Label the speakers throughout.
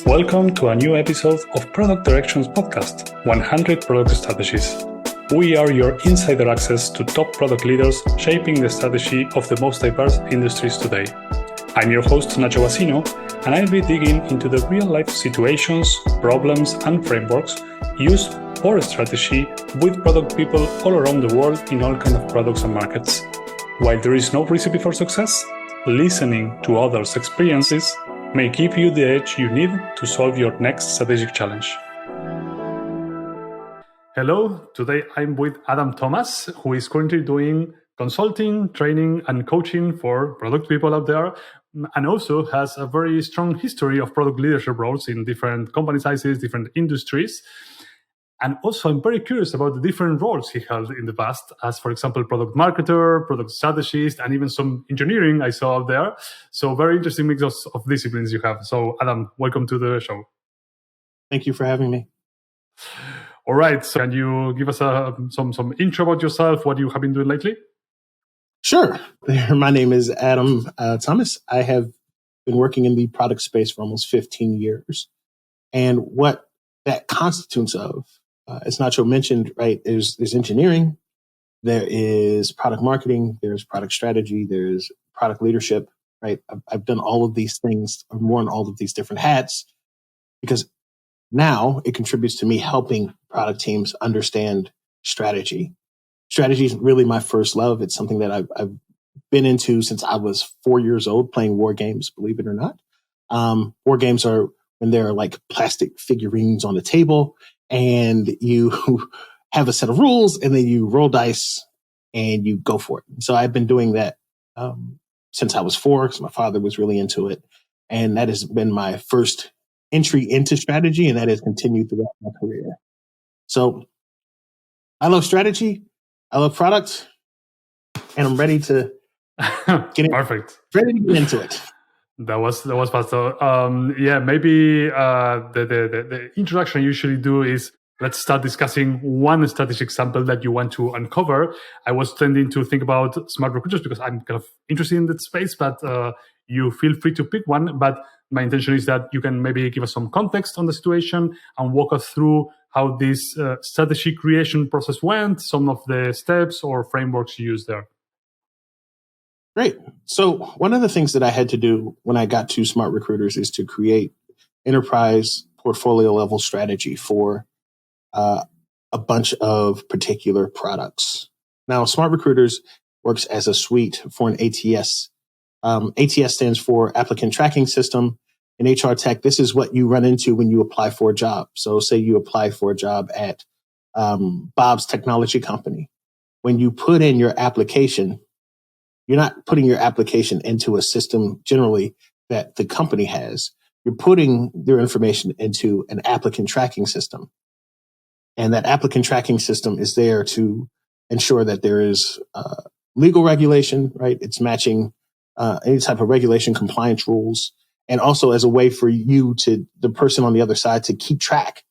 Speaker 1: Welcome to a new episode of Product Directions Podcast, 100 Product Strategies. We are your insider access to top product leaders shaping the strategy of the most diverse industries today. I'm your host, Nacho Basino, and I'll be digging into the real-life situations, problems, and frameworks used for strategy with product people all around the world in all kinds of products and markets. While there is no recipe for success, listening to others' experiences may give you the edge you need to solve your next strategic challenge. Hello, today I'm with Adam Thomas, who is currently doing consulting, training, and coaching for product people out there, and also has a very strong history of product leadership roles in different company sizes, different industries. And also, I'm very curious about the different roles he held in the past, as, for example, product marketer, product strategist, and even some engineering I saw out there. So very interesting mix of disciplines you have. So, Adam, welcome to the show.
Speaker 2: Thank you for having me.
Speaker 1: All right. So can you give us some intro about yourself, what you have been doing lately?
Speaker 2: Sure. My name is Adam Thomas. I have been working in the product space for almost 15 years. And what that constitutes of, as Nacho mentioned, right, there's engineering, there is product marketing, there's product strategy, there's product leadership, right? I've done all of these things, I've worn all of these different hats because now it contributes to me helping product teams understand strategy. Strategy is really my first love. It's something that I've been into since I was 4 years old, playing war games, believe it or not. War games are when there are like plastic figurines on the table and you have a set of rules and then you roll dice and you go for it. So I've been doing that since I was 4 because my father was really into it. And that has been my first entry into strategy, and that has continued throughout my career. So I love strategy. I love product, and I'm ready to get
Speaker 1: Perfect.
Speaker 2: Ready to get into it.
Speaker 1: That was fast. So, maybe the introduction I usually do is let's start discussing one strategic example that you want to uncover. I was tending to think about smart recruiters because I'm kind of interested in that space, but you feel free to pick one. But my intention is that you can maybe give us some context on the situation and walk us through how this strategy creation process went, some of the steps or frameworks you use there.
Speaker 2: Great. So one of the things that I had to do when I got to Smart Recruiters is to create enterprise portfolio level strategy for a bunch of particular products. Now, Smart Recruiters works as a suite for an ATS. ATS stands for Applicant Tracking System. In HR tech, this is what you run into when you apply for a job. So say you apply for a job at Bob's Technology Company. When you put in your application, you're not putting your application into a system generally that the company has. You're putting their information into an applicant tracking system. And that applicant tracking system is there to ensure that there is legal regulation, right? It's matching any type of regulation compliance rules. And also as a way for you to, the person on the other side, to keep track,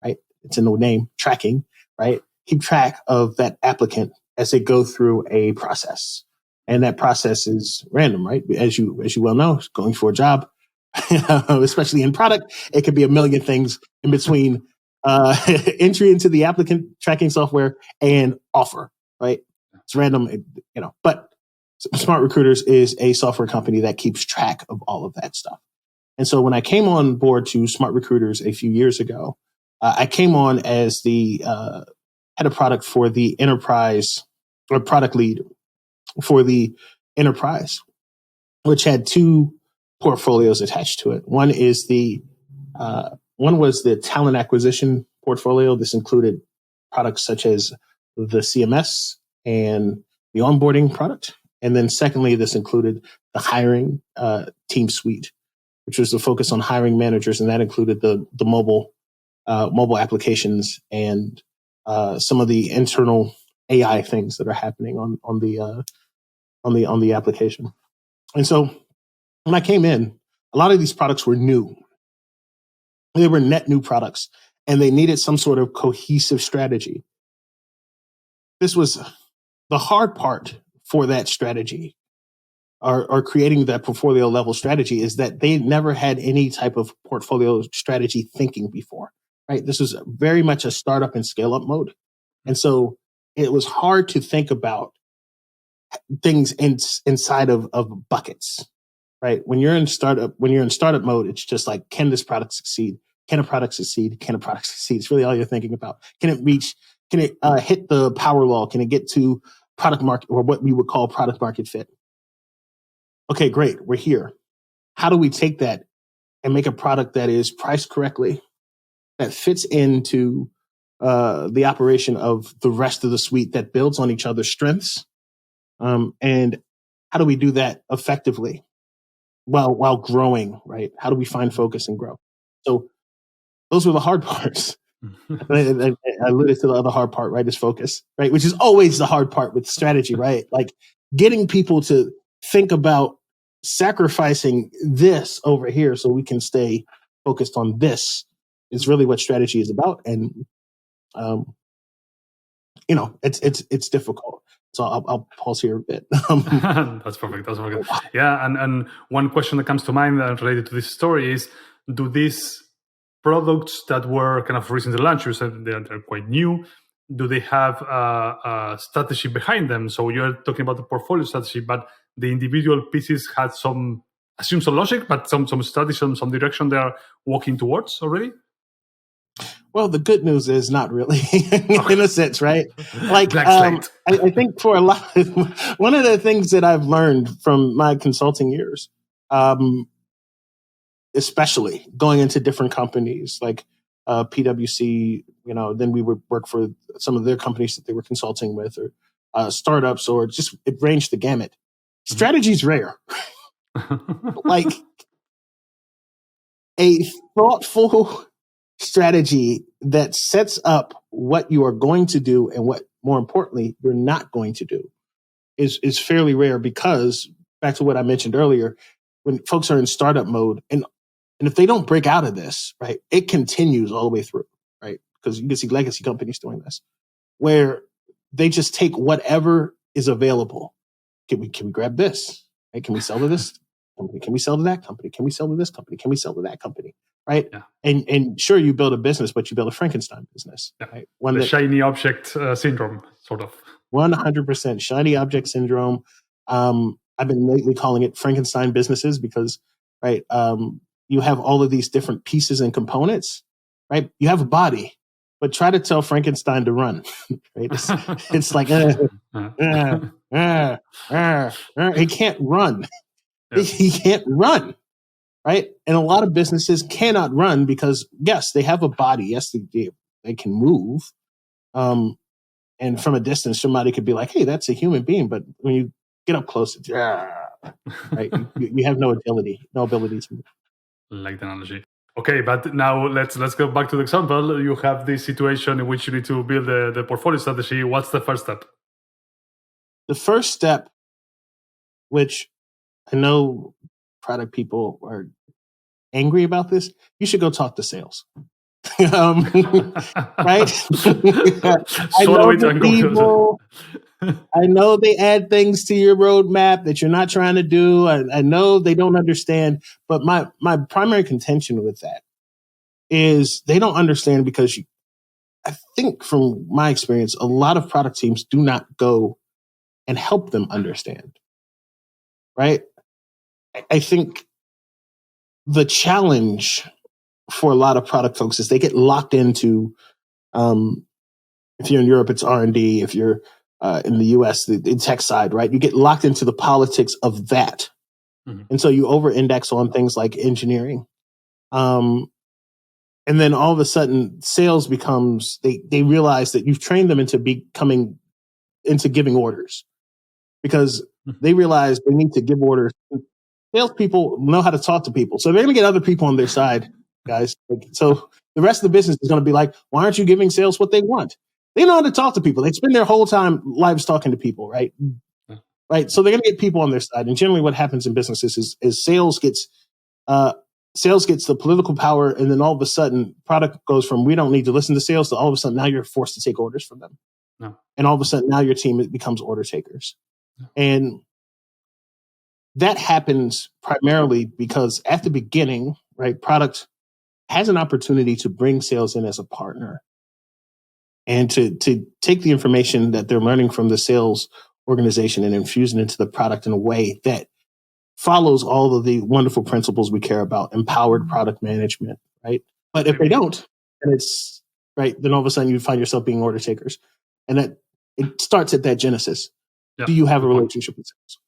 Speaker 2: right? It's in the name, tracking, right? Keep track of that applicant as they go through a process. And that process is random, right? As you well know, going for a job, especially in product, it could be a million things in between entry into the applicant tracking software and offer, right? It's random, but Smart Recruiters is a software company that keeps track of all of that stuff. And so when I came on board to Smart Recruiters a few years ago, I came on as the head of product for the enterprise, or product lead for the enterprise, which had 2 portfolios attached to it. One was the talent acquisition portfolio. This included products such as the CMS and the onboarding product. And then secondly, this included the hiring team suite, which was the focus on hiring managers. And that included the mobile applications and some of the internal AI things that are happening on the application. And so when I came in, a lot of these products were new. They were net new products, and they needed some sort of cohesive strategy. This was the hard part for that strategy are creating that portfolio level strategy is that they never had any type of portfolio strategy thinking before, right? This was very much a startup and scale up mode. And so it was hard to think about things inside of buckets, right? When you're in startup mode, it's just like, can this product succeed? Can a product succeed? Can a product succeed? It's really all you're thinking about. Can it hit the power law? Can it get to product market, or what we would call product market fit? Okay, great. We're here. How do we take that and make a product that is priced correctly, that fits into the operation of the rest of the suite, that builds on each other's strengths? And how do we do that effectively while growing, right? How do we find focus and grow? So those were the hard parts. I alluded to the other hard part, right? Is focus, right? Which is always the hard part with strategy, right? Like getting people to think about sacrificing this over here so we can stay focused on this is really what strategy is about. And, it's difficult. So I'll pause here a bit.
Speaker 1: That's perfect. That's perfect. Yeah, and one question that comes to mind related to this story is, do these products that were kind of recently launched, you said they're quite new, do they have a strategy behind them? So you're talking about the portfolio strategy, but the individual pieces had some logic, but some strategy, some direction they are walking towards already?
Speaker 2: Well, the good news is not really, in a sense, right? Like,
Speaker 1: I
Speaker 2: think for a lot, one of the things that I've learned from my consulting years, especially going into different companies like PwC, then we would work for some of their companies that they were consulting with, or startups, or just it ranged the gamut. Strategy's rare. Like a thoughtful strategy that sets up what you are going to do and what, more importantly, you're not going to do is fairly rare, because back to what I mentioned earlier, when folks are in startup mode, and if they don't break out of this, right, it continues all the way through, right? Because you can see legacy companies doing this, where they just take whatever is available. Can we grab this? Right? Can we sell to this company? Can we sell to that company? Can we sell to this company? Can we sell to that company? Right? Yeah. And sure, you build a business, but you build a Frankenstein business.
Speaker 1: Yeah. Right? The shiny object syndrome, sort of.
Speaker 2: 100% shiny object syndrome. I've been lately calling it Frankenstein businesses because, right, you have all of these different pieces and components, right? You have a body, but try to tell Frankenstein to run, right? It's like, he can't run. Yeah. He can't run, right? And a lot of businesses cannot run because, yes, they have a body. Yes, they can move. And from a distance, somebody could be like, hey, that's a human being. But when you get up close, it's, right? You have no ability to move.
Speaker 1: Like the analogy. Okay, but now let's go back to the example. You have this situation in which you need to build the portfolio strategy. What's the first step?
Speaker 2: The first step, which I know product people are angry about this, you should go talk to sales. Right? I know they add things to your roadmap that you're not trying to do. I know they don't understand, but my primary contention with that is they don't understand because I think from my experience, a lot of product teams do not go and help them understand, right? I think the challenge for a lot of product folks is they get locked into, if you're in Europe, it's R&D. If you're in the US, the tech side, right? You get locked into the politics of that. Mm-hmm. And so you over-index on things like engineering. And then all of a sudden, sales becomes, they realize that you've trained them into giving orders because they realize they need to give orders. Salespeople know how to talk to people. So they're going to get other people on their side, guys. So the rest of the business is going to be like, why aren't you giving sales what they want? They know how to talk to people. They spend their whole lives talking to people, right? Right. So they're going to get people on their side. And generally what happens in businesses is sales gets the political power. And then all of a sudden product goes from, we don't need to listen to sales to all of a sudden now you're forced to take orders from them. No. And all of a sudden now your team becomes order takers. No. And that happens primarily because at the beginning, right, product has an opportunity to bring sales in as a partner and to take the information that they're learning from the sales organization and infuse it into the product in a way that follows all of the wonderful principles we care about, empowered product management, right? But if they don't, and it's right, then all of a sudden you find yourself being order takers. And that it starts at that genesis.
Speaker 1: Yeah,
Speaker 2: do you have a relationship with sales?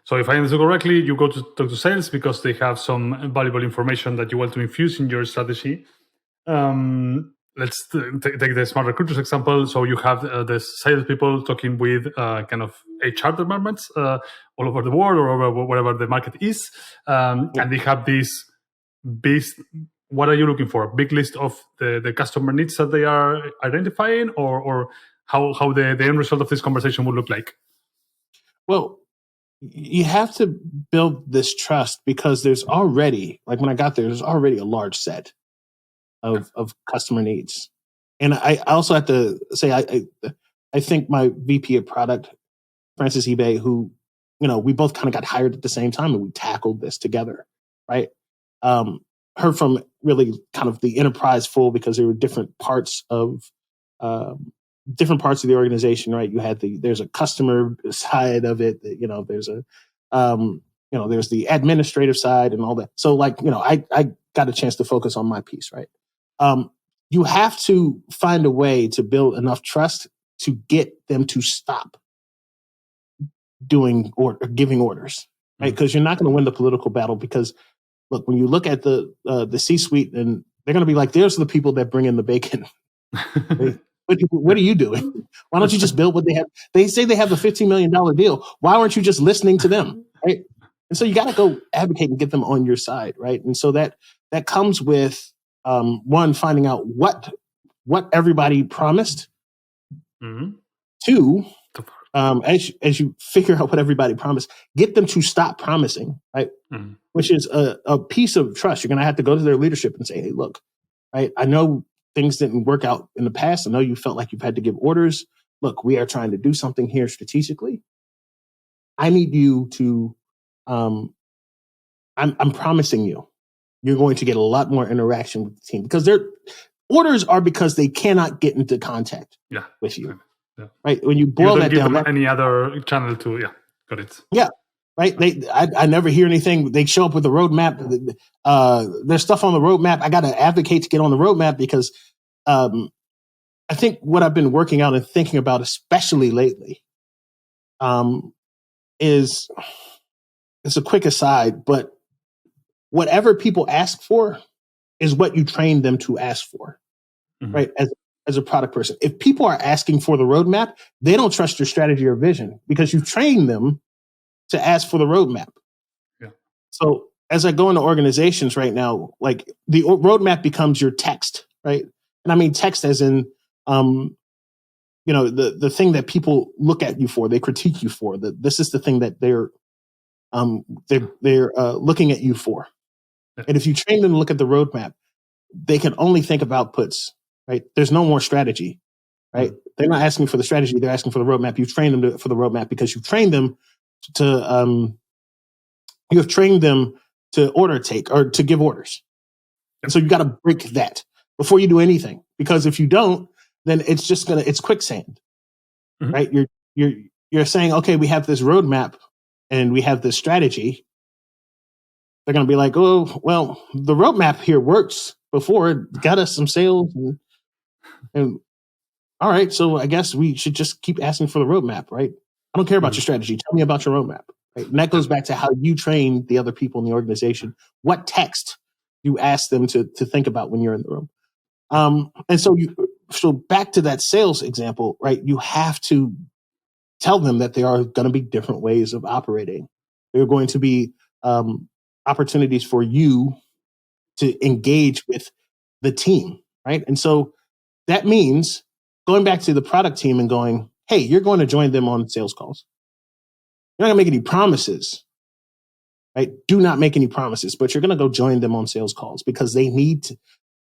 Speaker 1: So if I understand correctly, you go to talk to sales because they have some valuable information that you want to infuse in your strategy. Let's take the smart recruiters example. So you have the salespeople talking with kind of HR departments all over the world or over wherever the market is, and they have this big. What are you looking for? A big list of the customer needs that they are identifying, or how the end result of this conversation would look like?
Speaker 2: Well, you have to build this trust because there's already, like when I got there's already a large set of customer needs. And I also have to say, I think my VP of product, Francis eBay, who, we both kind of got hired at the same time and we tackled this together, right? Her from really kind of the enterprise full because there were different parts of the organization, right? You had there's a customer side of it, there's there's the administrative side and all that. So I got a chance to focus on my piece, right? You have to find a way to build enough trust to get them to stop doing or giving orders, right? Because you're not going to win the political battle because look, when you look at the C-suite, and they're going to be like, there's the people that bring in the bacon. What are you doing? Why don't you just build what they have? They say they have a $15 million deal. Why aren't you just listening to them, right? And so you got to go advocate and get them on your side, right? And so that comes with one, finding out what everybody promised. Mm-hmm. Two, as you figure out what everybody promised, get them to stop promising, right? Mm-hmm. Which is a piece of trust. You're going to have to go to their leadership and say, hey, look, right, I know things didn't work out in the past. I know you felt like you've had to give orders. Look, we are trying to do something here strategically. I need you to, I'm promising you're going to get a lot more interaction with the team because their orders are because they cannot get into contact with you. Yeah. Right? When you boil that down,
Speaker 1: any other channel to got it.
Speaker 2: Yeah, right. I never hear anything. They show up with a roadmap. There's stuff on the roadmap. I got to advocate to get on the roadmap because I think what I've been working out and thinking about, especially lately, is it's a quick aside, but whatever people ask for is what you train them to ask for, right? As a product person. If people are asking for the roadmap, they don't trust your strategy or vision because you train them to ask for the roadmap. Yeah. So as I go into organizations right now, like the roadmap becomes your text, right? And I mean text as in, the thing that people look at you for, they critique you for. This is the thing that they're looking at you for. Yeah. And if you train them to look at the roadmap, they can only think of outputs, right? There's no more strategy, right? Mm-hmm. They're not asking for the strategy; they're asking for the roadmap. You've trained them for the roadmap because you've trained them to order take or to give orders. And so you got to break that before you do anything, because if you don't, then it's just it's quicksand, right? You're saying, okay, we have this roadmap and we have this strategy. They're going to be like, oh, well, the roadmap here works before it got us some sales and all right, so I guess we should just keep asking for the roadmap, right? I don't care about your strategy. Tell me about your roadmap. Right? And that goes back to how you train the other people in the organization. What text you ask them to think about when you're in the room. And so back to that sales example, right? You have to tell them that there are going to be different ways of operating. There are going to be opportunities for you to engage with the team, right? And so that means going back to the product team and going, hey, you're going to join them on sales calls. You're not going to make any promises, right? Do not make any promises, but you're going to go join them on sales calls because the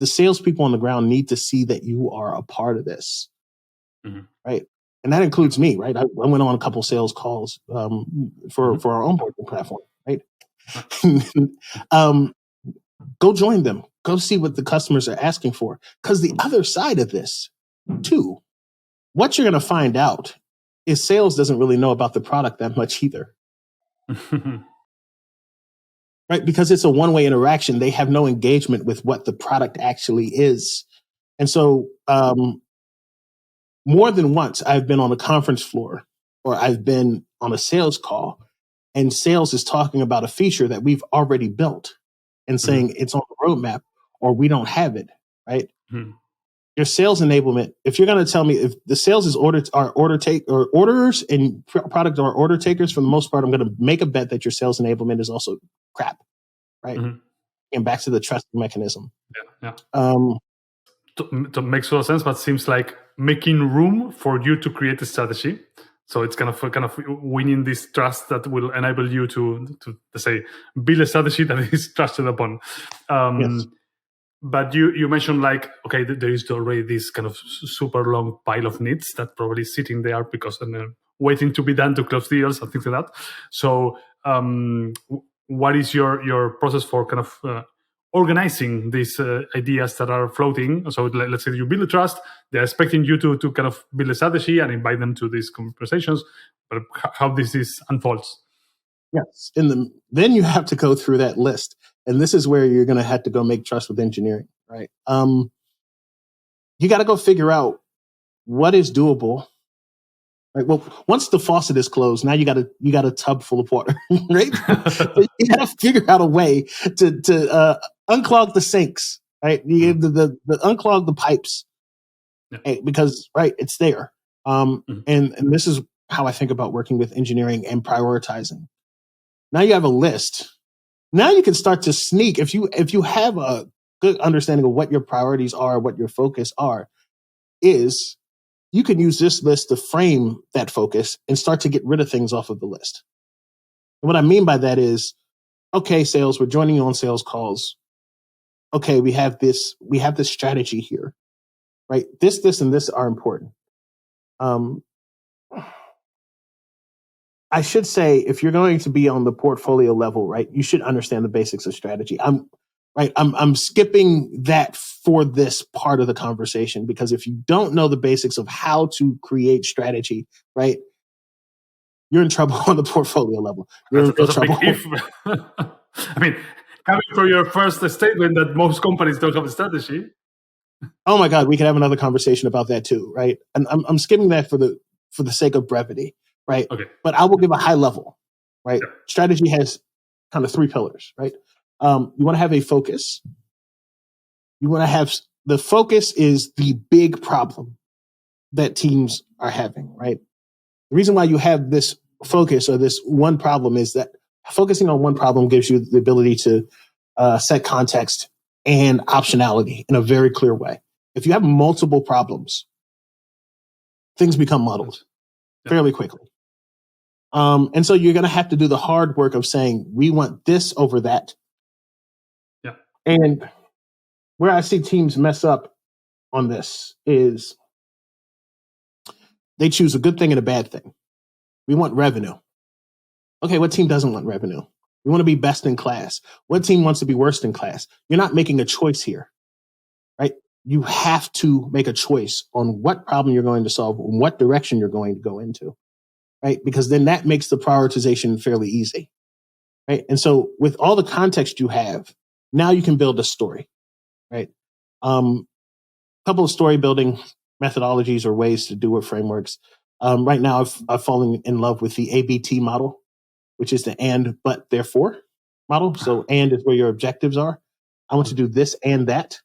Speaker 2: salespeople on the ground need to see that you are a part of this, right? and that includes me, right? I went on a couple sales calls for our onboarding platform, right? Go join them. Go see what the customers are asking for. Because the other side of this, too, what you're going to find out is sales doesn't really know about the product that much either. Right? Because it's a one-way interaction. They have no engagement with what the product actually is. And so more than once, I've been on a conference floor or I've been on a sales call, and sales is talking about a feature that we've already built and saying it's on the roadmap or we don't have it, right? Your sales enablement, if you're going to tell me if the sales is orders and product are order takers, for the most part, I'm going to make a bet that your sales enablement is also crap, right? And back to the trust mechanism.
Speaker 1: That makes a lot of sense, but seems like making room for you to create a strategy. So it's kind of winning this trust that will enable you to let's say build a strategy that is trusted upon.
Speaker 2: Yes.
Speaker 1: But you mentioned like, okay, there is already this kind of super long pile of needs that probably sitting there because waiting to be done to close deals and things like that. So what is your process for kind of organizing these ideas that are floating? So let's say you build a trust, they're expecting you to kind of build a strategy and invite them to these conversations, but how this unfolds?
Speaker 2: Yes. Then you have to go through that list. And this is where you're going to have to go make trust with engineering, right? You got to go figure out what is doable. Right. Well, once the faucet is closed, now you got a tub full of water, right? You got to figure out a way to unclog the sinks, right? You the unclog the pipes, because right, it's there. And this is how I think about working with engineering and prioritizing. Now you have a list. Now you can start to sneak. If you have a good understanding of what your priorities are, what your focus is, you can use this list to frame that focus and start to get rid of things off of the list. And what I mean by that is, okay, sales, we're joining you on sales calls. Okay, we have this strategy here, right? This, and this are important. I should say, if you're going to be on the portfolio level, right, you should understand the basics of strategy. I'm skipping that for this part of the conversation, because if you don't know the basics of how to create strategy, right, you're in trouble on the portfolio level. You're in real trouble.
Speaker 1: I mean, coming from your first statement that most companies don't have a strategy.
Speaker 2: Oh my God, we could have another conversation about that too, right? And I'm skimming that for the sake of brevity, right?
Speaker 1: Okay.
Speaker 2: But I will give a high level, right? Yeah. Strategy has kind of 3 pillars, right? You want to have a focus. You want to have the focus is the big problem that teams are having, right? The reason why you have this focus or this one problem is that focusing on one problem gives you the ability to set context and optionality in a very clear way. If you have multiple problems, things become muddled fairly quickly. And so you're going to have to do the hard work of saying, we want this over that.
Speaker 1: Yeah.
Speaker 2: And where I see teams mess up on this is they choose a good thing and a bad thing. We want revenue. Okay, what team doesn't want revenue? We want to be best in class. What team wants to be worst in class? You're not making a choice here, right? You have to make a choice on what problem you're going to solve and what direction you're going to go into, right? Because then that makes the prioritization fairly easy, right? And so with all the context you have, now you can build a story, right? A couple of story building methodologies or ways to do it, frameworks. Right now, I've fallen in love with the ABT model, which is the and, but, therefore model. So and is where your objectives are. I want to do this and that.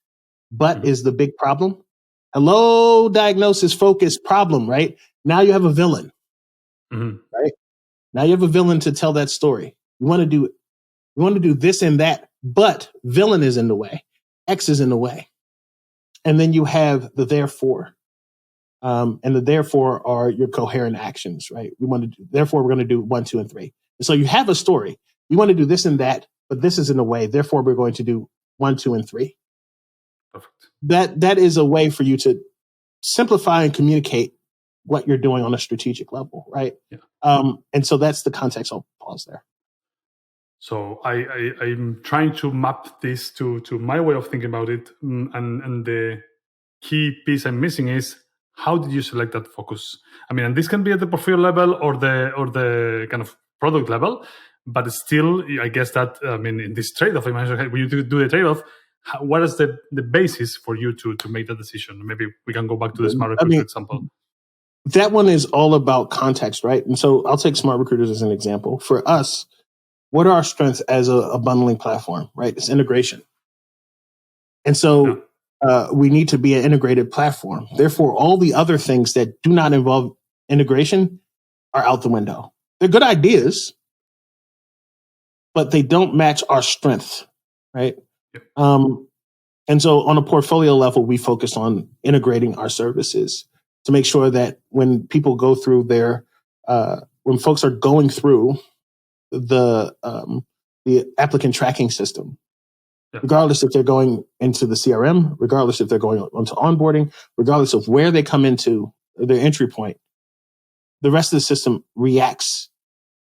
Speaker 2: But is the big problem. Hello, diagnosis, focus, problem, right? Now you have a villain, right? Now you have a villain to tell that story. You want to do this and that, but villain is in the way. X is in the way. And then you have the therefore. And the therefore are your coherent actions, right? Therefore, we're going to do 1, 2, and 3. And so you have a story. You want to do this and that, but this is in the way. Therefore, we're going to do 1, 2, and 3. Perfect. That is a way for you to simplify and communicate what you're doing on a strategic level, right?
Speaker 1: Yeah.
Speaker 2: And so that's the context. I'll pause there.
Speaker 1: So I'm trying to map this to my way of thinking about it, and the key piece I'm missing is how did you select that focus? I mean, and this can be at the portfolio level or the kind of product level, but still, I guess that in this trade-off, when you do the trade-off, what is the basis for you to make that decision? Maybe we can go back to the smart recruiter example.
Speaker 2: That one is all about context, right? And so I'll take smart recruiters as an example. For us, what are our strengths as a bundling platform, right? It's integration. And so we need to be an integrated platform. Therefore, all the other things that do not involve integration are out the window. They're good ideas, but they don't match our strength, right?
Speaker 1: Yep.
Speaker 2: And so on a portfolio level, we focus on integrating our services to make sure that when people go through when folks are going through the applicant tracking system, regardless if they're going into the CRM, regardless if they're going onto onboarding, regardless of where they come into their entry point, the rest of the system reacts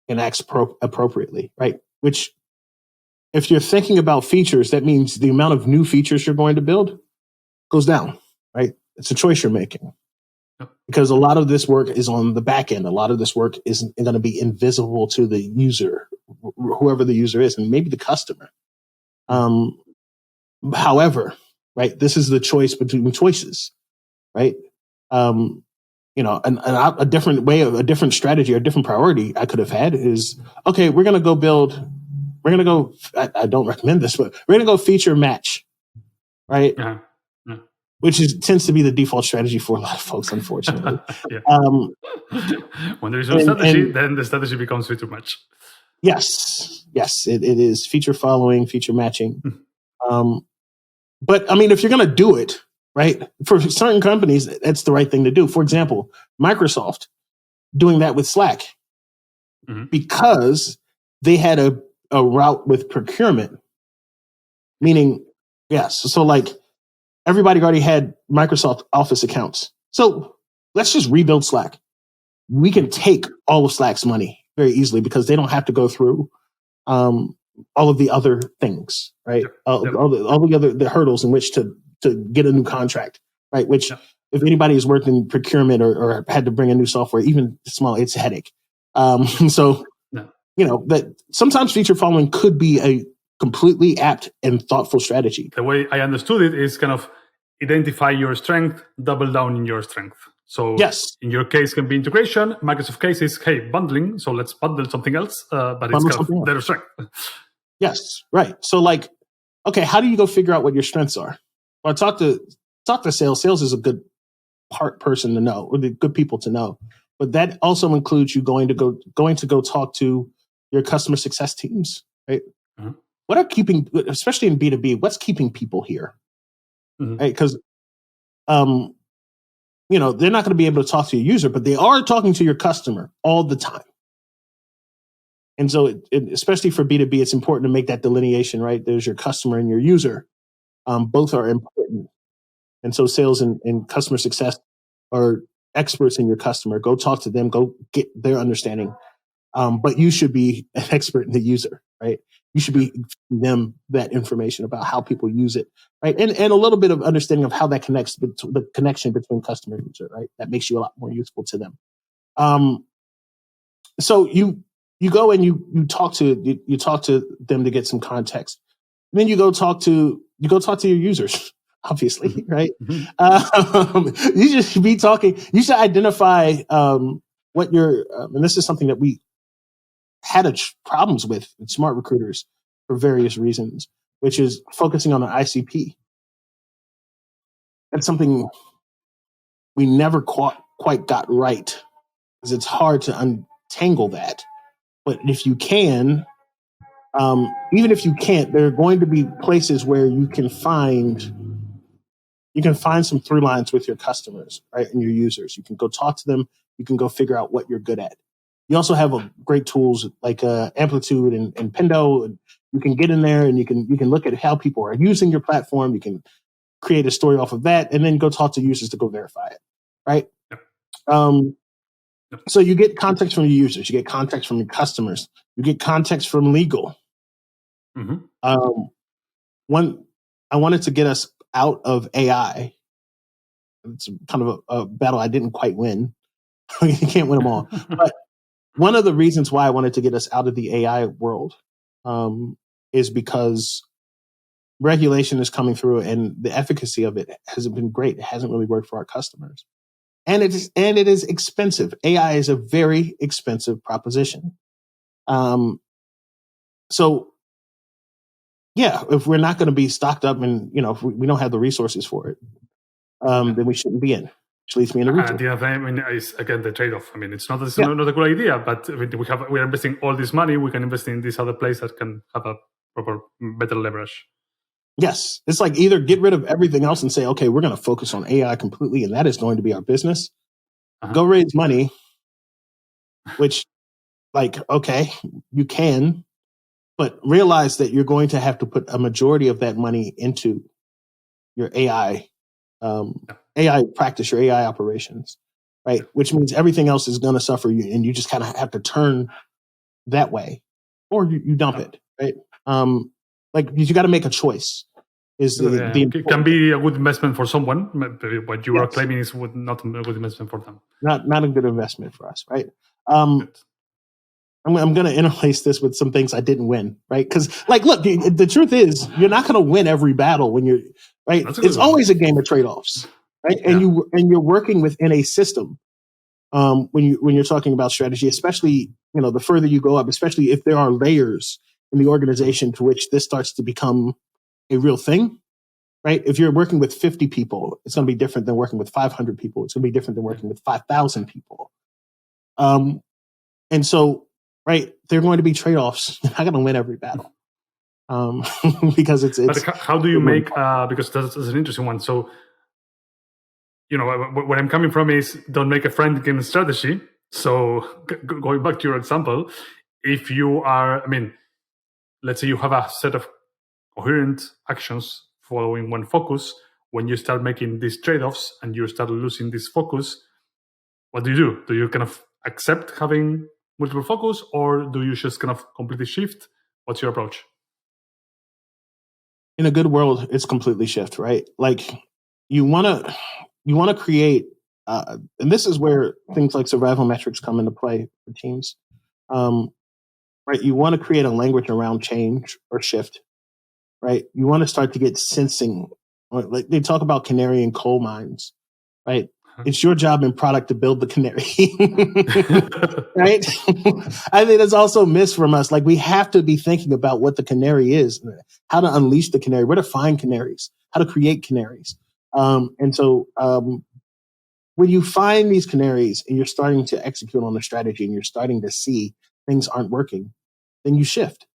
Speaker 2: and acts appropriately, right? Which, if you're thinking about features, that means the amount of new features you're going to build goes down, right? It's a choice you're making. Because a lot of this work is on the back end. A lot of this work isn't going to be invisible to the user, whoever the user is, and maybe the customer. However, right, this is the choice between choices, right? A different way of a different strategy or a different priority I could have had is, okay, I don't recommend this, but we're going to go feature match, right?
Speaker 1: Yeah.
Speaker 2: Which tends to be the default strategy for a lot of folks, unfortunately.
Speaker 1: When there is no strategy, then the strategy becomes feature match.
Speaker 2: Yes, it is feature following, feature matching. But I mean, if you're going to do it, right, for certain companies, that's the right thing to do. For example, Microsoft doing that with Slack because they had a route with procurement, meaning, so like, everybody already had Microsoft Office accounts. So let's just rebuild Slack. We can take all of Slack's money very easily because they don't have to go through all of the other things, right? All the other hurdles in which to get a new contract, right? Which if anybody has worked in procurement or had to bring a new software, even small, it's a headache. That sometimes feature following could be a completely apt and thoughtful strategy.
Speaker 1: The way I understood it is kind of identify your strength, double down in your strength. So in your case can be integration. Microsoft case is, hey, bundling. So let's bundle something else, but it's kind of their strength.
Speaker 2: Yes, right. So like, okay, how do you go figure out what your strengths are? Well, talk to sales. Sales is a good person to know, or the good people to know. But that also includes you going to go talk to your customer success teams, right? What are especially in B2B, what's keeping people here? Right? Because, they're not going to be able to talk to your user, but they are talking to your customer all the time. And so, especially for B2B, it's important to make that delineation, right? There's your customer and your user. Both are important. And so sales and customer success are experts in your customer. Go talk to them, go get their understanding. But you should be an expert in the user, right? You should be giving them that information about how people use it, right? And a little bit of understanding of how that connects, the connection between customer and user, right? That makes you a lot more useful to them. So you go and you talk to them to get some context. And then you go talk to your users, obviously, right? You should be talking. You should identify what your and this is something that we had problems with smart recruiters for various reasons, which is focusing on an ICP. That's something we never quite got right, because it's hard to untangle that. But if you can, even if you can't, there are going to be places where you can find some through lines with your customers, right, and your users. You can go talk to them. You can go figure out what you're good at. You also have great tools like Amplitude and Pendo. And you can get in there and you can look at how people are using your platform. You can create a story off of that, and then go talk to users to go verify it, right? So you get context from your users, you get context from your customers, you get context from legal. One, I wanted to get us out of AI. It's kind of a battle I didn't quite win. You can't win them all. But one of the reasons why I wanted to get us out of the AI world is because regulation is coming through and the efficacy of it hasn't been great. It hasn't really worked for our customers. And it is expensive. AI is a very expensive proposition. So yeah, if we're not going to be stocked up and, if we don't have the resources for it, then we shouldn't be in. Which leads me into retail.
Speaker 1: At the end of the day, it's again the trade-off. It's not a good idea, but we're investing all this money. We can invest in this other place that can have a proper, better leverage.
Speaker 2: Yes, it's like either get rid of everything else and say, okay, we're going to focus on AI completely, and that is going to be our business. Go raise money, which, okay, you can, but realize that you're going to have to put a majority of that money into your AI practice, your AI operations, right? Which means everything else is going to suffer, and you just kind of have to turn that way, or you dump it, right? You got to make a choice.
Speaker 1: It can be a good investment for someone, but what you are claiming is not a good investment for them.
Speaker 2: Not a good investment for us, right? I'm going to interlace this with some things I didn't win, right? Because, look, the truth is, you're not going to win every battle when you're right. It's always a game of trade-offs, right? Yeah. And you're working within a system. When you're talking about strategy, especially the further you go up, especially if there are layers in the organization to which this starts to become a real thing, right? If you're working with 50 people, it's going to be different than working with 500 people. It's going to be different than working with 5,000 people. And so, right, there are going to be trade-offs. You're not going to win every battle. Because it's.
Speaker 1: But how do you make? Because that's an interesting one. So, where I'm coming from is don't make a friend in strategy. So, going back to your example, if you are, let's say you have a set of coherent actions following one focus. When you start making these trade-offs and you start losing this focus, what do? Do you kind of accept having multiple focus, or do you just kind of completely shift? What's your approach?
Speaker 2: In a good world, it's completely shift, right? You want to create, and this is where things like survival metrics come into play for teams. Right? You want to create a language around change or shift, right? You want to start to get sensing. Like they talk about canary in coal mines, right? It's your job in product to build the canary, right? I think that's also missed from us. We have to be thinking about what the canary is, how to unleash the canary, where to find canaries, how to create canaries. And so when you find these canaries and you're starting to execute on the strategy and you're starting to see things aren't working, then you shift.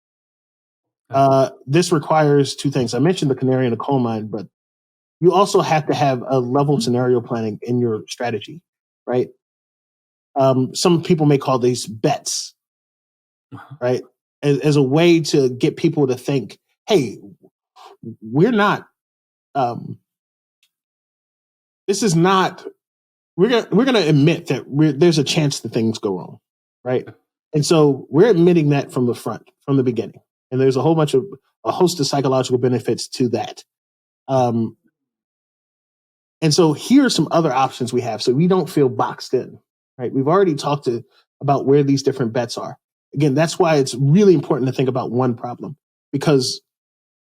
Speaker 2: This requires two things. I mentioned the canary in the coal mine, but you also have to have a level scenario planning in your strategy, right? Some people may call these bets, right? As a way to get people to think, hey, we're not, this is not, we're going to admit that there's a chance that things go wrong, right? And so we're admitting that from the front, from the beginning. And there's a host of psychological benefits to that. And so here are some other options we have so we don't feel boxed in, right? We've already talked about where these different bets are. Again, that's why it's really important to think about one problem, because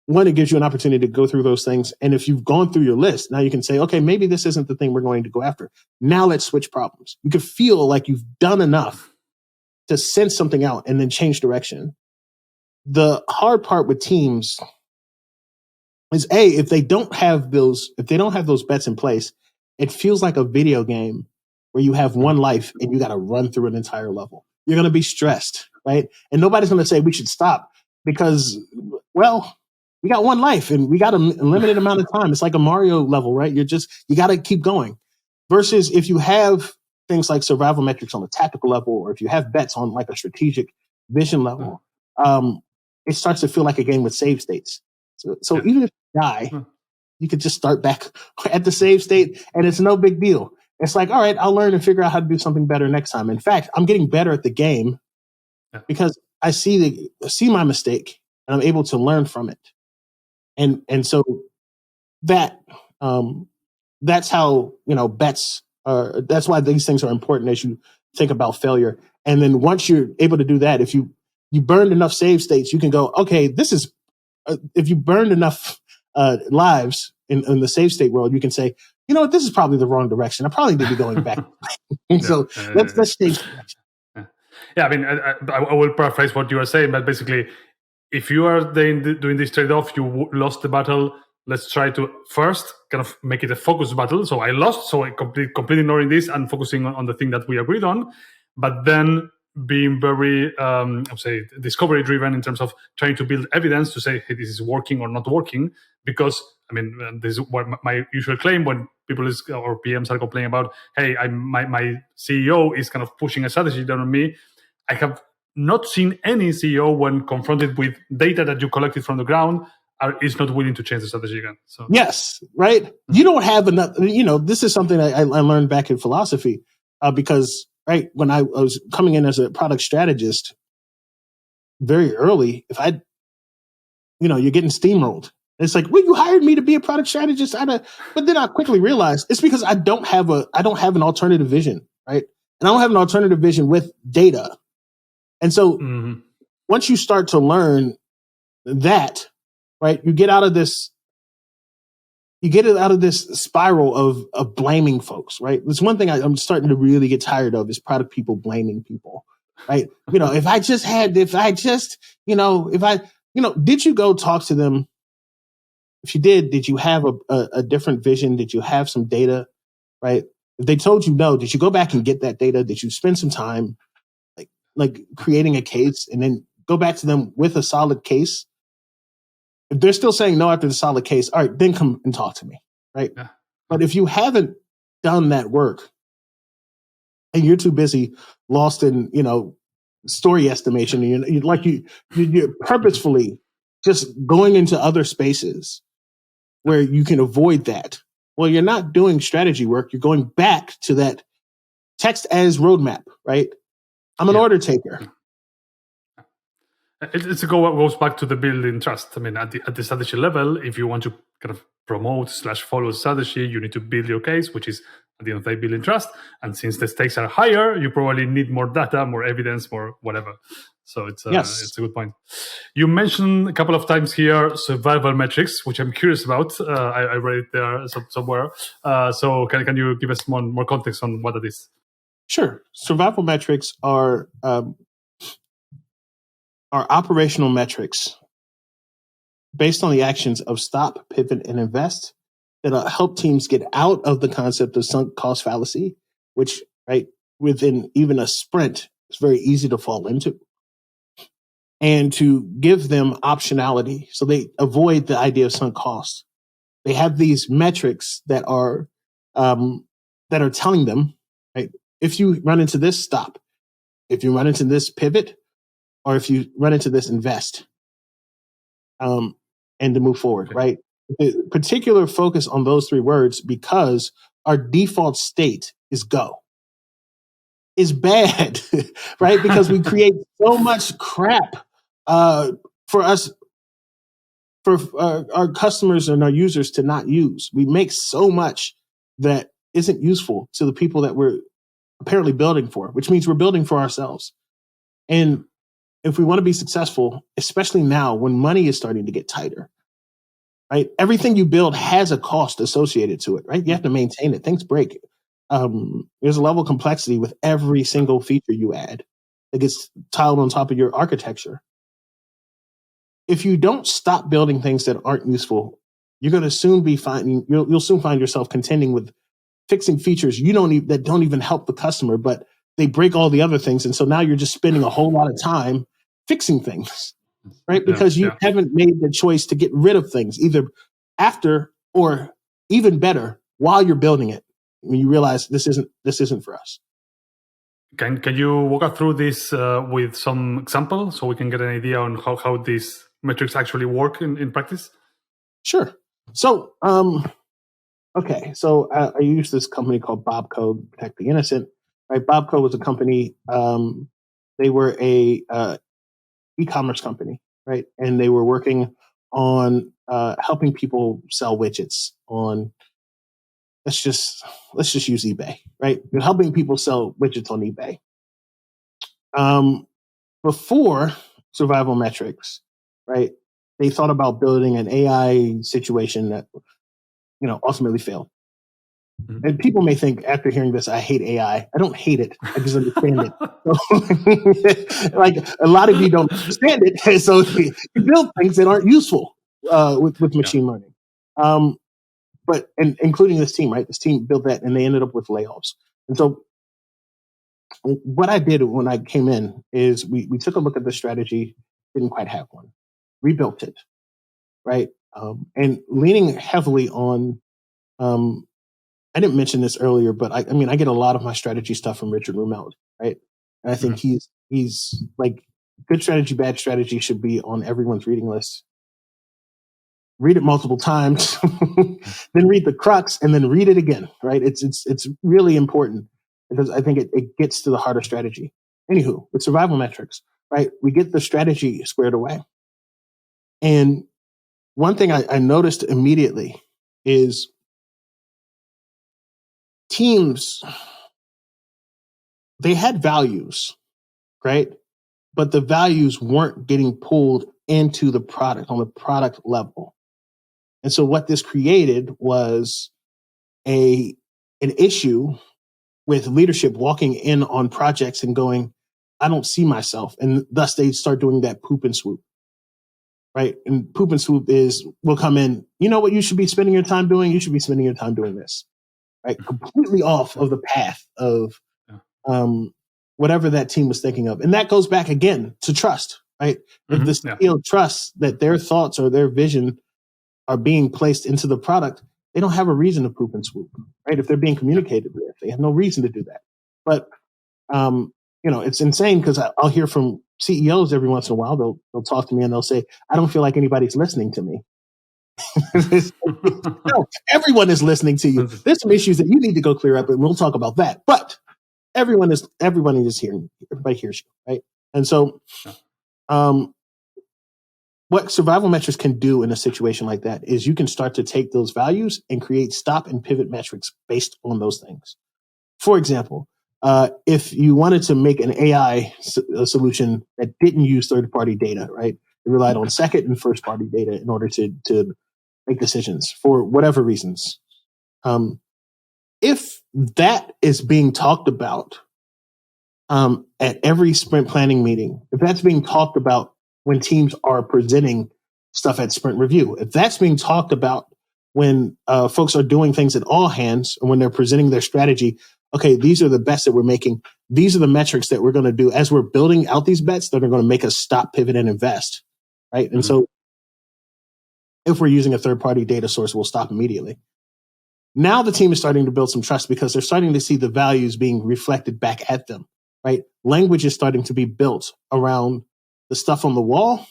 Speaker 2: one, it gives you an opportunity to go through those things. And if you've gone through your list, now you can say, okay, maybe this isn't the thing we're going to go after. Now let's switch problems. You could feel like you've done enough to sense something out and then change direction. The hard part with teams is if they don't have those bets in place, it feels like a video game where you have one life and you got to run through an entire level. You're going to be stressed, right? And nobody's going to say we should stop because, well, we got one life and we got a limited amount of time. It's like a Mario level, right? You got to keep going. Versus if you have things like survival metrics on a tactical level, or if you have bets on like a strategic vision level, it starts to feel like a game with save states. So even if you die, you could just start back at the save state and it's no big deal. It's like, all right, I'll learn and figure out how to do something better next time. In fact, I'm getting better at the game because I see my mistake and I'm able to learn from it. And so that that's how, bets are. That's why these things are important as you think about failure. And then once you're able to do that, if you burned enough save states, you can go, okay, this is if you burned enough lives in the save state world, you can say, you know what, this is probably the wrong direction. I probably need to be going back. So let's change direction.
Speaker 1: Yeah, I mean, I will paraphrase what you are saying, but basically, if you are doing this trade-off, you lost the battle. Let's try to first kind of make it a focused battle. So I lost, so I completely ignoring this and focusing on the thing that we agreed on, but then being very, I would say, discovery-driven in terms of trying to build evidence to say, hey, this is working or not working. Because, I mean, this is what my usual claim when people or PMs are complaining about, hey, my CEO is kind of pushing a strategy down on me. I have not seen any CEO when confronted with data that you collected from the ground is not willing to change the strategy again. So
Speaker 2: yes, right. You don't have enough. This is something I learned back in philosophy because when I was coming in as a product strategist very early, if you're getting steamrolled. It's like, well, you hired me to be a product strategist, but then I quickly realized it's because I don't have an alternative vision, right? And I don't have an alternative vision with data. And so once you start to learn that, right, you get out of this spiral of blaming folks, right? There's one thing I'm starting to really get tired of is product people blaming people, right? Did you go talk to them? If you did you have a different vision? Did you have some data, right? If they told you no, did you go back and get that data? Did you spend some time like creating a case and then go back to them with a solid case? If they're still saying no after the solid case, all right, then come and talk to me, right? Yeah. But if you haven't done that work and you're too busy, lost in, story estimation, and you're purposefully just going into other spaces where you can avoid that. Well, you're not doing strategy work. You're going back to that text as roadmap, right? I'm an order taker.
Speaker 1: It goes back to the building trust. I mean, at the strategy level, if you want to kind of promote/follow strategy, you need to build your case, which is at the end of the day building trust. And since the stakes are higher, you probably need more data, more evidence, more whatever. So it's a good point. You mentioned a couple of times here survival metrics, which I'm curious about. I read it there somewhere. So can you give us more context on what it is?
Speaker 2: Sure. Survival metrics are operational metrics based on the actions of stop, pivot, and invest that'll help teams get out of the concept of sunk cost fallacy, which, right, within even a sprint, is very easy to fall into, and to give them optionality so they avoid the idea of sunk costs. They have these metrics that are telling them, right, if you run into this, stop. If you run into this, pivot. Or if you run into this, invest, and to move forward, right? The particular focus on those three words because our default state is go. Is bad, right? Because we create so much crap for us, for our customers and our users to not use. We make so much that isn't useful to the people that we're apparently building for, which means we're building for ourselves. And if we want to be successful, especially now when money is starting to get tighter, right? Everything you build has a cost associated to it, right? You have to maintain it. Things break. There's a level of complexity with every single feature you add that gets tiled on top of your architecture. If you don't stop building things that aren't useful, you're going to soon you'll soon find yourself contending with fixing features that don't even help the customer, but they break all the other things. And so now you're just spending a whole lot of time fixing things, right? Because you haven't made the choice to get rid of things either after or even better while you're building it. When you realize this isn't for us.
Speaker 1: Can you walk us through this with some example so we can get an idea on how these metrics actually work in practice?
Speaker 2: Sure. So Okay, so I use this company called Bobco to protect the innocent. Right, Bobco was a company. They were a e-commerce company, right, and they were working on helping people sell widgets on. Let's just use eBay, right? They're helping people sell widgets on eBay. Before survival metrics, right? They thought about building an AI situation that ultimately failed.
Speaker 3: Mhm.
Speaker 2: And people may think after hearing this, I hate AI. I don't hate it. I just understand it. So, like a lot of you don't understand it. So you build things that aren't useful with machine learning. But including this team, right? This team built that and they ended up with layoffs. And so what I did when I came in is we took a look at the strategy, didn't quite have one, rebuilt it, right? And leaning heavily on I didn't mention this earlier, but I mean, I get a lot of my strategy stuff from Richard Rumeld, right? And I think he's like good strategy, bad strategy should be on everyone's reading list. Read it multiple times, then read the crux, and then read it again, right? It's really important because I think it gets to the heart of strategy. Anywho, with survival metrics, right? We get the strategy squared away. And one thing I noticed immediately is teams, they had values, right? But the values weren't getting pulled into the product on the product level. And so what this created was an issue with leadership walking in on projects and going, I don't see myself. And thus they start doing that poop and swoop, right? And poop and swoop is, we'll come in, you know what you should be spending your time doing? You should be spending your time doing this, right? Completely off of the path of whatever that team was thinking of. And that goes back again to trust, right? If the CEO trusts that their thoughts or their vision are being placed into the product, they don't have a reason to poop and swoop, right? If they're being communicated with, they have no reason to do that. But, it's insane because I'll hear from CEOs every once in a while. They'll talk to me and they'll say, I don't feel like anybody's listening to me. No, everyone is listening to you. There's some issues that you need to go clear up and we'll talk about that. But everybody is hearing, everybody hears you, right? And so, what survival metrics can do in a situation like that is you can start to take those values and create stop and pivot metrics based on those things. For example, if you wanted to make an AI solution that didn't use third-party data, right? It relied on second and first-party data in order to make decisions for whatever reasons. If that is being talked about at every sprint planning meeting, if that's being talked about when teams are presenting stuff at sprint review, if that's being talked about when folks are doing things at all hands and when they're presenting their strategy, okay, these are the bets that we're making. These are the metrics that we're going to do as we're building out these bets that are going to make us stop, pivot, and invest, right? And so if we're using a third-party data source, we'll stop immediately. Now the team is starting to build some trust because they're starting to see the values being reflected back at them, right? Language is starting to be built around the stuff on the wall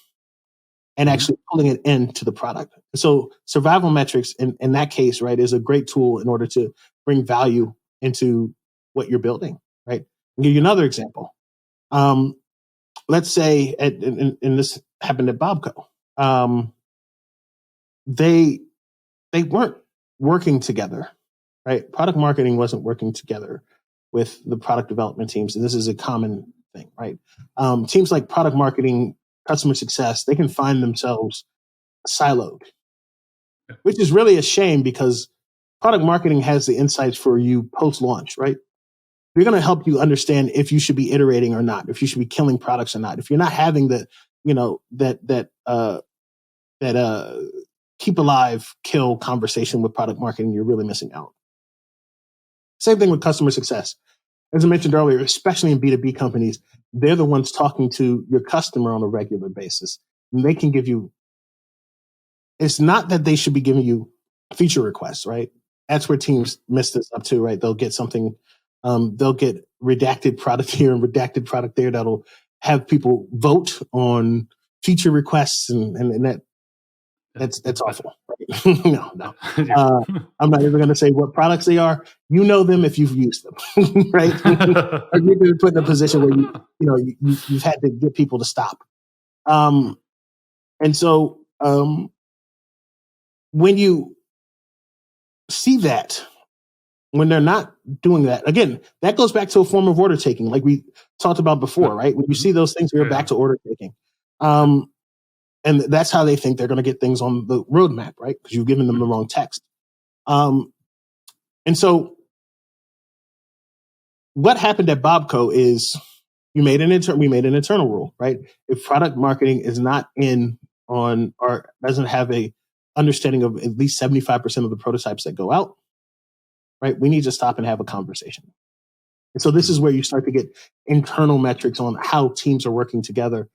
Speaker 2: and actually pulling it into the product. So survival metrics in that case, right, is a great tool in order to bring value into what you're building, right? I'll give you another example. Let's say, and this happened at Bobco, they weren't working together, right? Product marketing wasn't working together with the product development teams. And this is a common thing, right? Teams like product marketing, customer success, they can find themselves siloed, which is really a shame because product marketing has the insights for you post-launch, right? They're going to help you understand if you should be iterating or not, if you should be killing products or not. If you're not having the, that keep alive, kill conversation with product marketing, you're really missing out. Same thing with customer success. As I mentioned earlier, especially in B2B companies, they're the ones talking to your customer on a regular basis. And they can give you, it's not that they should be giving you feature requests, right? That's where teams miss this up too, right? They'll get something, they'll get redacted product here and redacted product there that'll have people vote on feature requests, and that's awful. No. I'm not even going to say what products they are. You know them if you've used them, right? Or you've been put in a position where you've had to get people to stop. And so when you see that, when they're not doing that, again, that goes back to a form of order taking, like we talked about before, right? When you see those things, you're back to order taking. And that's how they think they're going to get things on the roadmap, right? Because you've given them the wrong text. And so what happened at Bobco is we made an internal rule, right? If product marketing is not in on or doesn't have a understanding of at least 75% of the prototypes that go out, right? We need to stop and have a conversation. And so this is where you start to get internal metrics on how teams are working together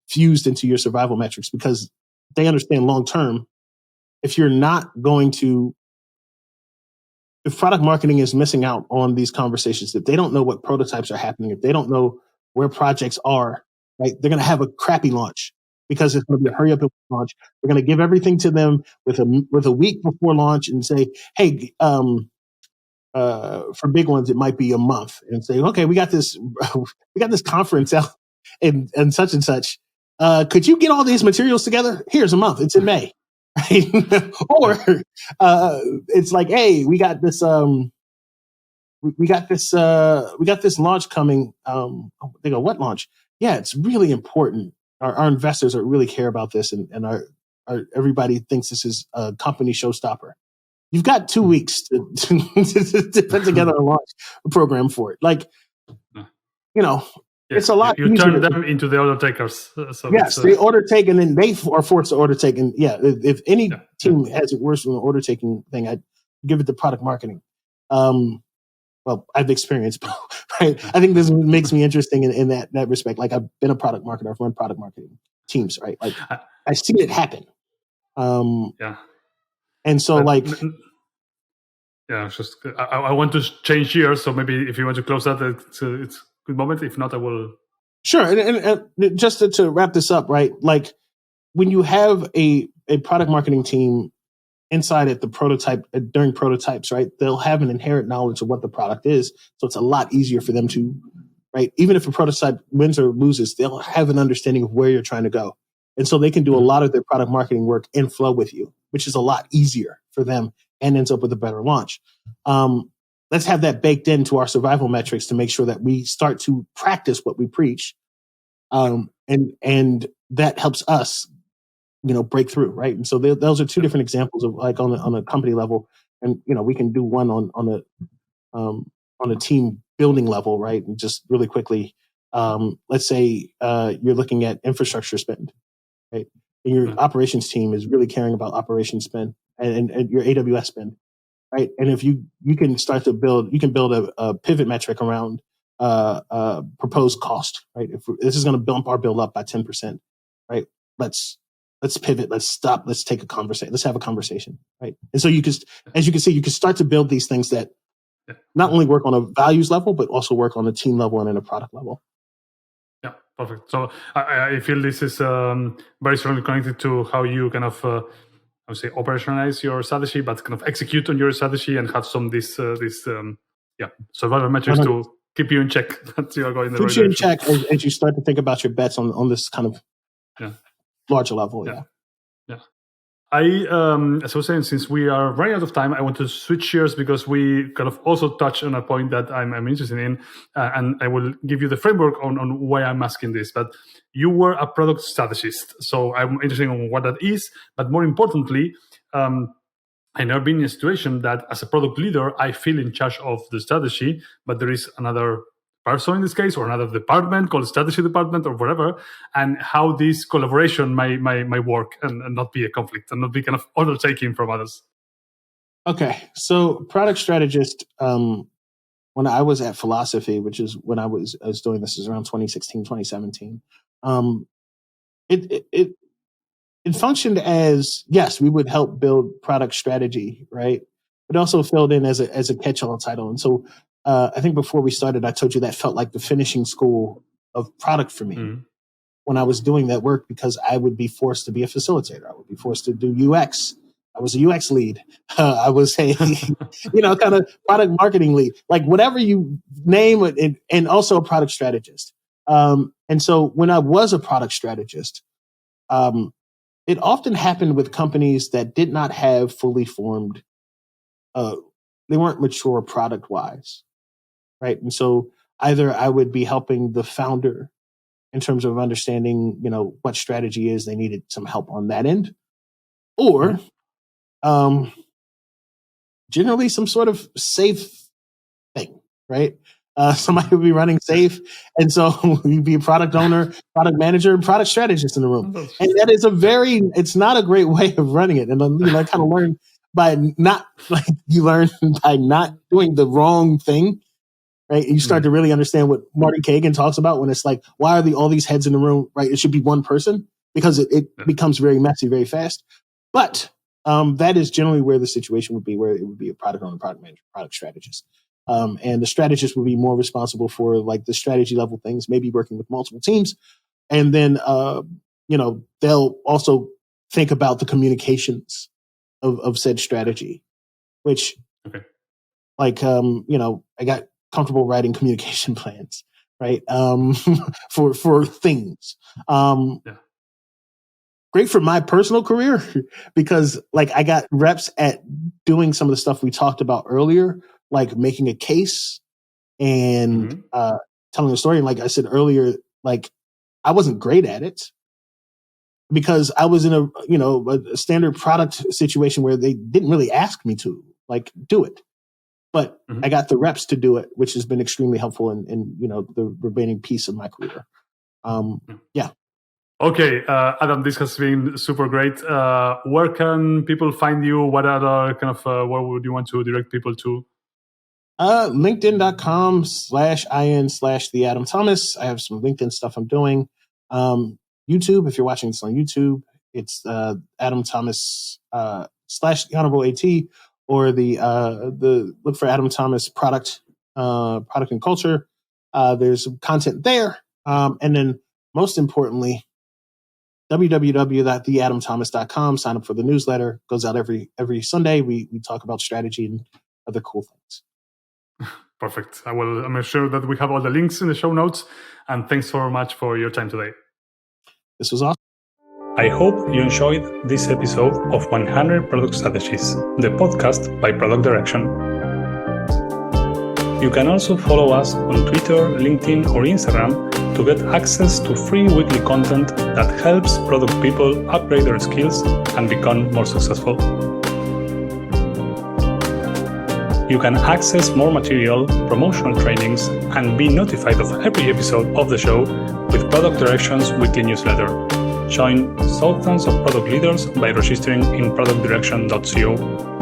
Speaker 2: fused into your survival metrics, because they understand long term, if product marketing is missing out on these conversations, if they don't know what prototypes are happening, if they don't know where projects are, right, they're going to have a crappy launch because it's going to be a hurry up and launch. We're going to give everything to them with a week before launch and say, hey, for big ones, it might be a month, and say, okay, we got this conference out and such. Could you get all these materials together? Here's a month. It's in May. Right? Or it's like, hey, we got this launch coming. They go, what launch? Yeah, it's really important. Our investors really care about this, and our everybody thinks this is a company showstopper. You've got 2 weeks to put together a launch program for it. Like, it's a lot.
Speaker 1: You turn them into the order takers. So
Speaker 2: yes, they order take, and then they are forced to order take. And if any team has it worse than the order taking thing, I'd give it to product marketing. Well, I've experienced both, right? I think this makes me interesting in that respect. Like, I've been a product marketer, I've run product marketing teams, right? Like, I've seen it happen. And so,
Speaker 1: I want to change gears. So maybe if you want to close that, it's a good moment. If not, I will.
Speaker 2: Sure. And just to wrap this up, right? Like, when you have a product marketing team inside at the prototype during prototypes, right? They'll have an inherent knowledge of what the product is. So it's a lot easier for them to, right? Even if a prototype wins or loses, they'll have an understanding of where you're trying to go. And so they can do a lot of their product marketing work in flow with you, which is a lot easier for them and ends up with a better launch. Let's have that baked into our survival metrics to make sure that we start to practice what we preach. And that helps us, break through, right? And so those are two different examples of, like, on a company level, and we can do one on a team building level, right? And just really quickly, let's say you're looking at infrastructure spend, right? And your operations team is really caring about operations spend and your AWS spend, right? And if you can start to build a pivot metric around proposed cost, right? If this is going to bump our bill up by 10%, right? Let's pivot. Let's stop. Let's take a conversation. Let's have a conversation, right? And so as you can see, you can start to build these things that not only work on a values level, but also work on a team level and in a product level.
Speaker 1: Yeah, perfect. So I feel this is very strongly connected to how you kind of, I would say, operationalize your strategy, but kind of execute on your strategy and have some survival metrics to keep you in check that you are going in the right direction.
Speaker 2: Keep you in check as you start to think about your bets on this kind of larger level. Yeah.
Speaker 1: As I was saying, since we are running out of time, I want to switch gears because we kind of also touch on a point that I'm interested in, and I will give you the framework on why I'm asking this. But you were a product strategist, so I'm interested in what that is. But more importantly, I've never been in a situation that as a product leader, I feel in charge of the strategy, but there is another person in this case, or another department called strategy department or whatever, and how this collaboration might work and not be a conflict and not be kind of undertaking from others. Okay,
Speaker 2: so product strategist, when I was at Philosophy, which is when I was doing this, is around 2016, 2017, it functioned as, yes, we would help build product strategy, right? It also filled in as a catch-all title. And so I think before we started, I told you that felt like the finishing school of product for me when I was doing that work, because I would be forced to be a facilitator. I would be forced to do UX. I was a UX lead. I was a, kind of product marketing lead, like whatever you name it, and also a product strategist. And so when I was a product strategist, it often happened with companies that did not have fully formed, they weren't mature product wise, right? And so either I would be helping the founder in terms of understanding, what strategy is, they needed some help on that end, or generally some sort of safe thing, right? Somebody would be running safe. And so you'd be a product owner, product manager, and product strategist in the room. And that is it's not a great way of running it. And I kind of learned by not doing the wrong thing, right? You start to really understand what Marty Kagan talks about when it's like, why are all these heads in the room, right? It should be one person, because it becomes very messy very fast. But that is generally where the situation would be, where it would be a product owner, product manager, product strategist. And the strategist would be more responsible for like the strategy level things, maybe working with multiple teams. And then, they'll also think about the communications of said strategy, which I got comfortable writing communication plans, right? For things. Great for my personal career, because like I got reps at doing some of the stuff we talked about earlier, like making a case and telling a story. And like I said earlier, like I wasn't great at it because I was in a standard product situation where they didn't really ask me to like do it. But I got the reps to do it, which has been extremely helpful in the remaining piece of my career.
Speaker 1: Okay, Adam, this has been super great. Where can people find you? What other where would you want to direct people to?
Speaker 2: LinkedIn.com/IN/the Adam Thomas. I have some LinkedIn stuff I'm doing. YouTube, if you're watching this on YouTube, it's Adam Thomas /the Honorable AT, or the look for Adam Thomas product and culture. There's some content there, and then most importantly, www.theadamthomas.com. Sign up for the newsletter. Goes out every Sunday. We talk about strategy and other cool things.
Speaker 1: Perfect. I'm sure that we have all the links in the show notes. And thanks so much for your time today.
Speaker 2: This was awesome.
Speaker 1: I hope you enjoyed this episode of 100 Product Strategies, the podcast by Product Direction. You can also follow us on Twitter, LinkedIn, or Instagram to get access to free weekly content that helps product people upgrade their skills and become more successful. You can access more material, promotional trainings, and be notified of every episode of the show with Product Direction's weekly newsletter. Join thousands of product leaders by registering in productdirection.co.